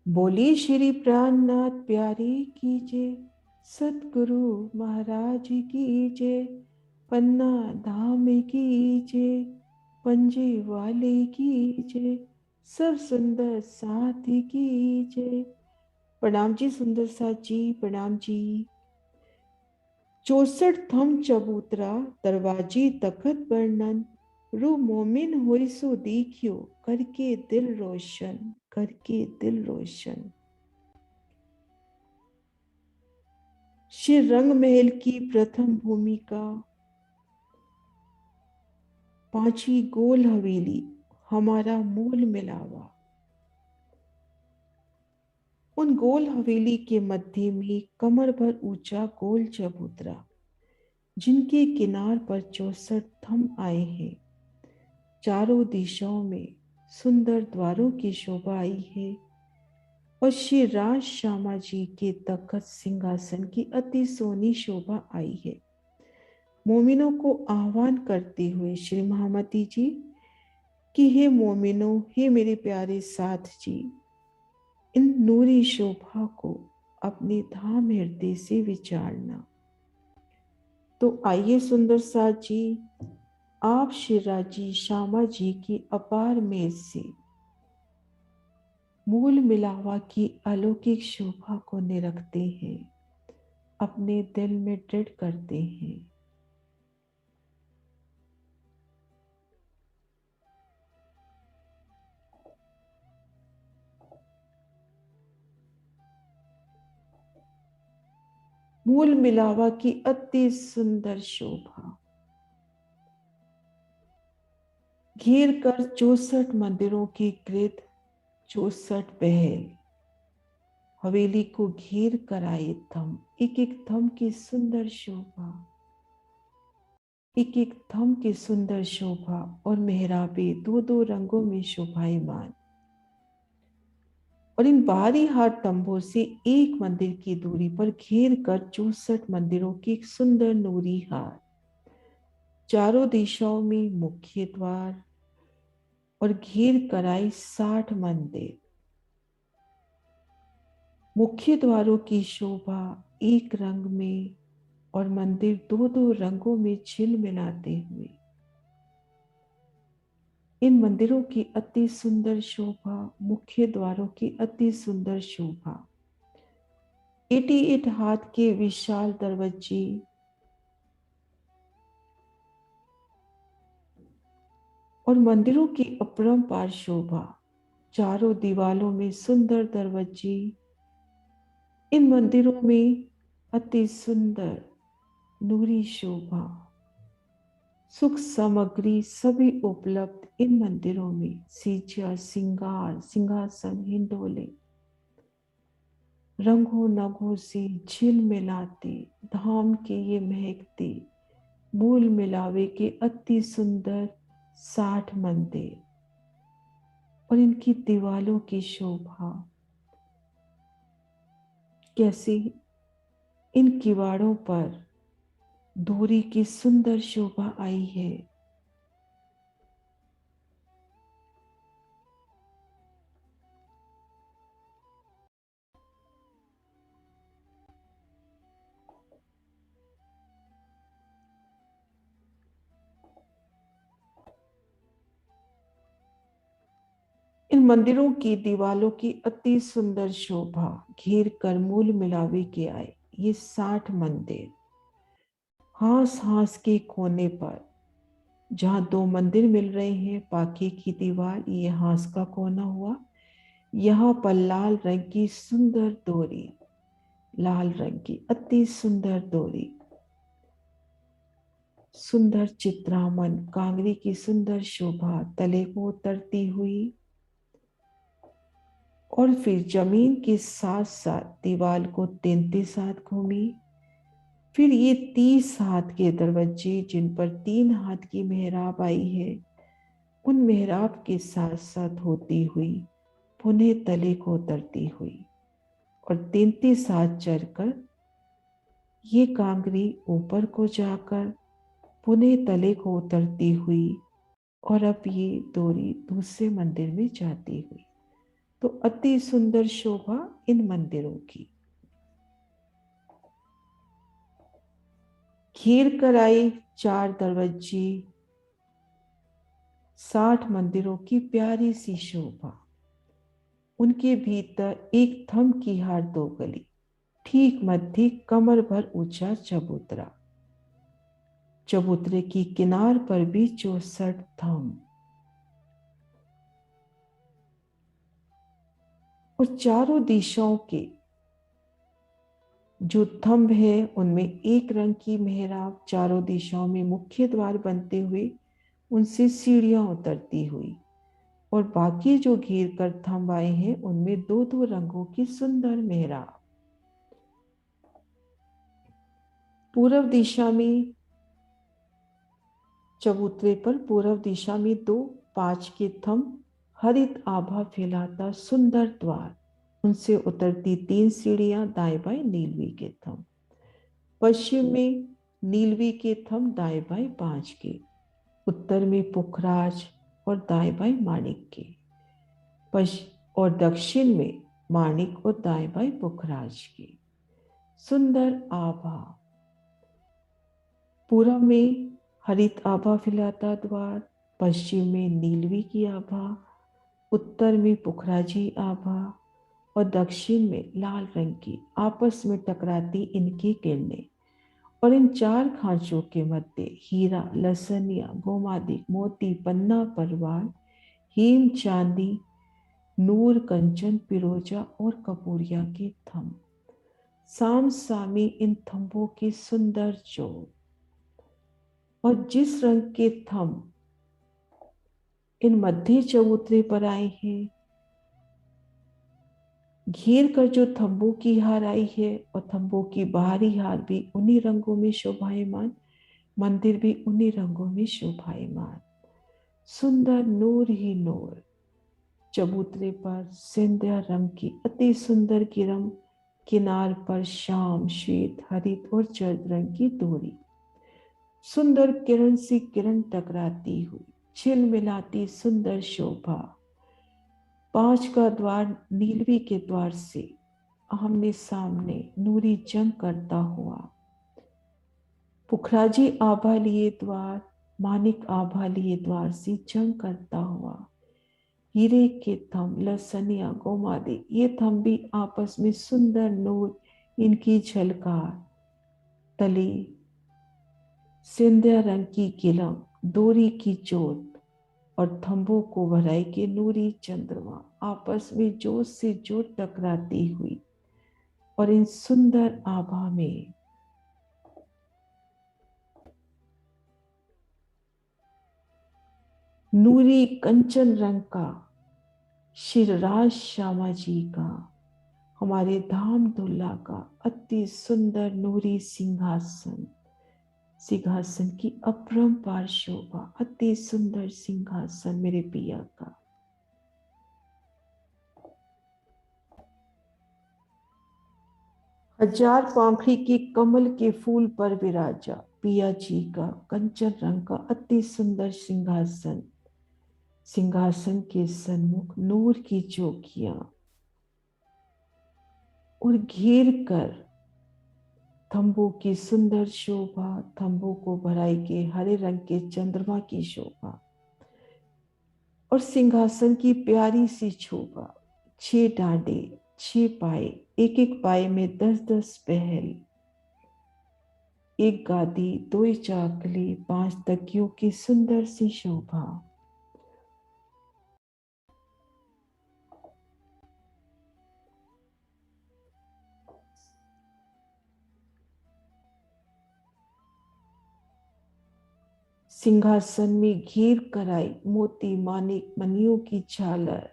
बोली श्री प्राणनाथ प्यारी की जय, सतगुरु महाराज की जय, पन्ना धाम की जय, पंजे वाले की जय, सब सुंदर साथी की जय। प्रणाम जी सुंदर साथ जी, प्रणाम जी। 64 थम चबूतरा दरवाजी तखत वर्णन, रू मोमिन होई सो देखियो, करके दिल रोशन, करके दिल रोशन। श्री रंग महल की प्रथम भूमिका, पांचवी गोल हवेली, हमारा मूल मिलावा। उन गोल हवेली के मध्य में कमर भर ऊंचा गोल चबूतरा, जिनके किनार पर 64 थम आए हैं। चारों दिशाओं में सुंदर द्वारों की शोभा आई है और श्री राज श्यामा जी के तखत सिंहासन की अति सोनी शोभा आई है। मोमिनों को आह्वान करते हुए श्री महामती जी कि हे मोमिनों, हे मेरे प्यारे साथ जी, इन नूरी शोभा को अपने धाम हृदय से विचारना। तो आइए सुंदर साथ जी, आप श्री राजी श्यामा जी की अपार मेघ से मूल मिलावा की अलौकिक शोभा को निरखते हैं, अपने दिल में दृढ़ करते हैं। मूल मिलावा की अति सुंदर शोभा, घेर कर 64 मंदिरों की कृत 64 पहल, हवेली को घेर कर आए थम, एक एक थम की सुंदर शोभा, एक एक थम की सुंदर शोभा और मेहराबे दो दो रंगों में शोभायमान। और इन बाहरी हाट तंबों से एक मंदिर की दूरी पर घेर कर 64 मंदिरों की एक सुंदर नूरी हार, चारों दिशाओं में मुख्य द्वार और घेर कर आई 60 मंदिर। मुख्य द्वारों की शोभा एक रंग में और मंदिर दो दो रंगों में झिलमिलाते हुए। इन मंदिरों की अति सुंदर शोभा, मुख्य द्वारों की अति सुंदर शोभा, 88 हाथ के विशाल दरवाजे और मंदिरों की अपरंपार शोभा, चारों दीवालों में सुंदर दरवाजे। इन मंदिरों में अति सुंदर नूरी शोभा, सुख सामग्री सभी उपलब्ध इन मंदिरों में, सीजा सिंगार सिंहासन हिंडोले रंगों नगों से झिलमिलाते धाम के ये महकते मूल मिलावे के अति सुंदर 60 मंदिर और इनकी दीवालों की शोभा, कैसे इन किवाड़ों पर धूरी की सुंदर शोभा आई है। इन मंदिरों की दीवालों की अति सुंदर शोभा, घेर कर मूल मिलावे के आए ये 60 मंदिर। हास हास के कोने पर जहां दो मंदिर मिल रहे हैं, पाके की दीवार ये हास का कोना हुआ, यहाँ पर लाल रंग की सुंदर डोरी, लाल रंग की अति सुंदर डोरी, सुंदर चित्रामन कांगरी की सुंदर शोभा तले को उतरती हुई और फिर जमीन के साथ साथ दीवार को 33 हाथ घूमी। फिर ये 30 हाथ के दरवाजे जिन पर 3 हाथ की मेहराब आई है, उन मेहराब के साथ साथ होती हुई पुनः तले को उतरती हुई और 33 हाथ चढ़कर ये कांगरी ऊपर को जाकर पुनः तले को उतरती हुई और अब ये डोरी दूसरे मंदिर में जाती हुई। तो अति सुंदर शोभा इन मंदिरों की। घेर कर आई 4 दरवाजे, 60 मंदिरों की प्यारी सी शोभा। उनके भीतर एक थम की हार 2 गली, ठीक मध्य कमर भर ऊंचा चबूतरा। चबूतरे की किनार पर भी 64 थम, और चारों दिशाओं के जो थंब है उनमें एक रंग की मेहराब, चारों दिशाओं में मुख्य द्वार बनते हुए उनसे सीढ़ियां उतरती हुई, और बाकी जो घेर कर थंब आए हैं उनमें 2-2 रंगों की सुंदर मेहराब। पूर्व दिशा में चबूतरे पर पूर्व दिशा में 2 5 के थंब, हरित आभा फैलाता सुंदर द्वार, उनसे उतरती 3 सीढ़ियां, दाएं बाएं नीलवी के थंब। पश्चिम में नीलवी के थंब, दाएं बाएं 5 के। उत्तर में पुखराज और दाएं बाएं माणिक के। और दक्षिण में माणिक और दाएं बाएं पुखराज के। सुंदर आभा। पूर्व में हरित आभा फैलाता द्वार, पश्चिम में नीलवी की आभा, उत्तर में पुखराजी आभा और दक्षिण में लाल रंग की आपस में टकराती इनकी किरणें। और इन 4 खांचों के मध्य हीरा, लसनिया, गोमादिक, मोती, पन्ना, परवाल, हीम, चांदी, नूर, कंचन, पिरोजा और कपूरिया के थंब। साम सामी इन थंबों की सुंदर जोड़, और जिस रंग के थंब इन मध्य चबूतरे पर आए हैं, घेर कर जो थंबों की हार आई है और थंबों की बाहरी हार भी उन्हीं रंगों में शोभायमान, मंदिर भी उन्हीं रंगों में शोभायमान। सुंदर नूर ही नूर। चबूतरे पर सिंधिया रंग की अति सुंदर किरण, किनार पर श्याम, श्वेत, हरित और जर्द रंग की डोरी। सुंदर किरण से किरण टकराती हुई छिल मिलाती सुंदर शोभा। 5 का द्वार नीलवी के द्वार से आमने सामने नूरी जंग करता हुआ। पुखराजी आभा लिए द्वार, मानिक आभा लिए द्वार से जंग करता हुआ। हीरे के थंब, लसनिया, गोमादे, ये थंब भी आपस में सुंदर नूर इनकी झलकार तले सिंधिया रंग की किलम, डोरी की चोट और थंबों को भराई के नूरी चंद्रमा आपस में जोत से जोत टकराती हुई, और इन सुंदर आभा में नूरी कंचन रंग का शिवराज श्यामा जी का, हमारे धाम दुल्ला का अति सुंदर नूरी सिंहासन, सिंहासन की अपरंपार शोभा, अति सुंदर सिंहासन मेरे पिया का। हजार पाखड़ी के कमल के फूल पर विराजा पिया जी का कंचन रंग का अति सुंदर सिंहासन, सिंहासन के सन्मुख नूर की चौकियां, और घेर कर थंबों की सुंदर शोभा, थंबों को भराई के हरे रंग के चंद्रमा की शोभा, और सिंहासन की प्यारी सी शोभा। 6 डांडे, 6 पाए, एक एक पाए में 10-10 पहल, एक गादी, 2 चाकली, 5 तकियों की सुंदर सी शोभा। सिंहासन में घेर कराई मोती, मानिक, मनियों की झालर।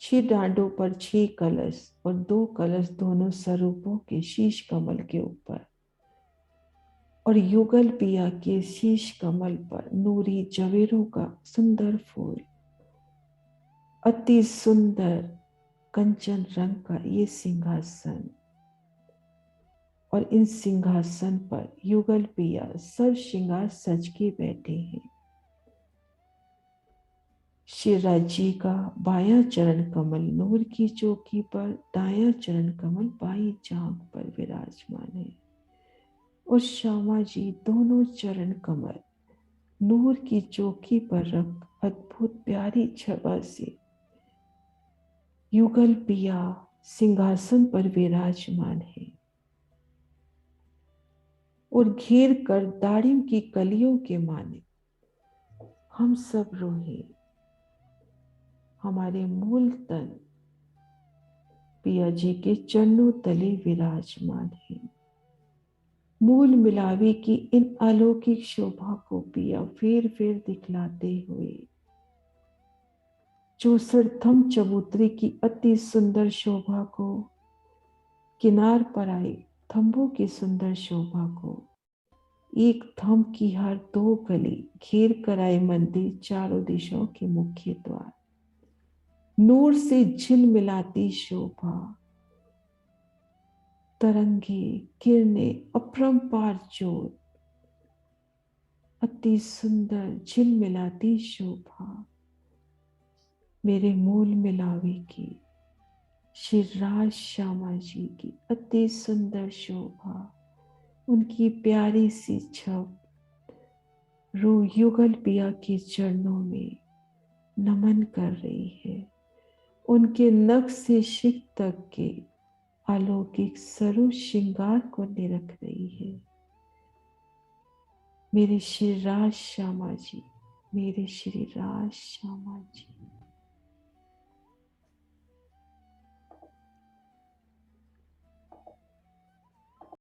6 डांडों पर 6 कलश, और 2 कलश दोनों स्वरूपों के शीश कमल के ऊपर, और युगल पिया के शीश कमल पर नूरी जवेरों का सुंदर फूल। अति सुंदर कंचन रंग का ये सिंहासन, और इन सिंहासन पर युगल पिया सब श्रृंगार सज के बैठे हैं। शिवराज जी का बायां चरण कमल नूर की चौकी पर, दायां चरण कमल बाई जांघ पर विराजमान है। और श्यामा जी दोनों चरण कमल नूर की चौकी पर रख अद्भुत प्यारी छवि से युगल पिया सिंहासन पर विराजमान है। और घेर कर दाड़िम की कलियों के माने हम सब रोहे हमारे मूल तन पिया जी के चरणों तले विराजमान है। मूल मिलावे की इन अलौकिक शोभा को पिया फेर फेर दिखलाते हुए 64 थम चबूतरे की अति सुंदर शोभा को, किनार पर आए थंभों की सुंदर शोभा को, एक थम की हर 2 गली घेर कर आए मंदिर चारों दिशाओं के मुख्य द्वार, नूर से झिलमिलाती शोभा, तरंगे किरणें अपरंपार ज्योत, अति सुंदर झिलमिलाती शोभा मेरे मूल मिलावे की श्री राज श्यामा जी की अति सुंदर शोभा, उनकी प्यारी सी छप रू युगल पिया के चरणों में नमन कर रही है। उनके नख से शिख तक के अलौकिक स्वरूप श्रृंगार को निरख रही है। मेरे श्री राज श्यामा जी, मेरे श्री राज श्यामा जी।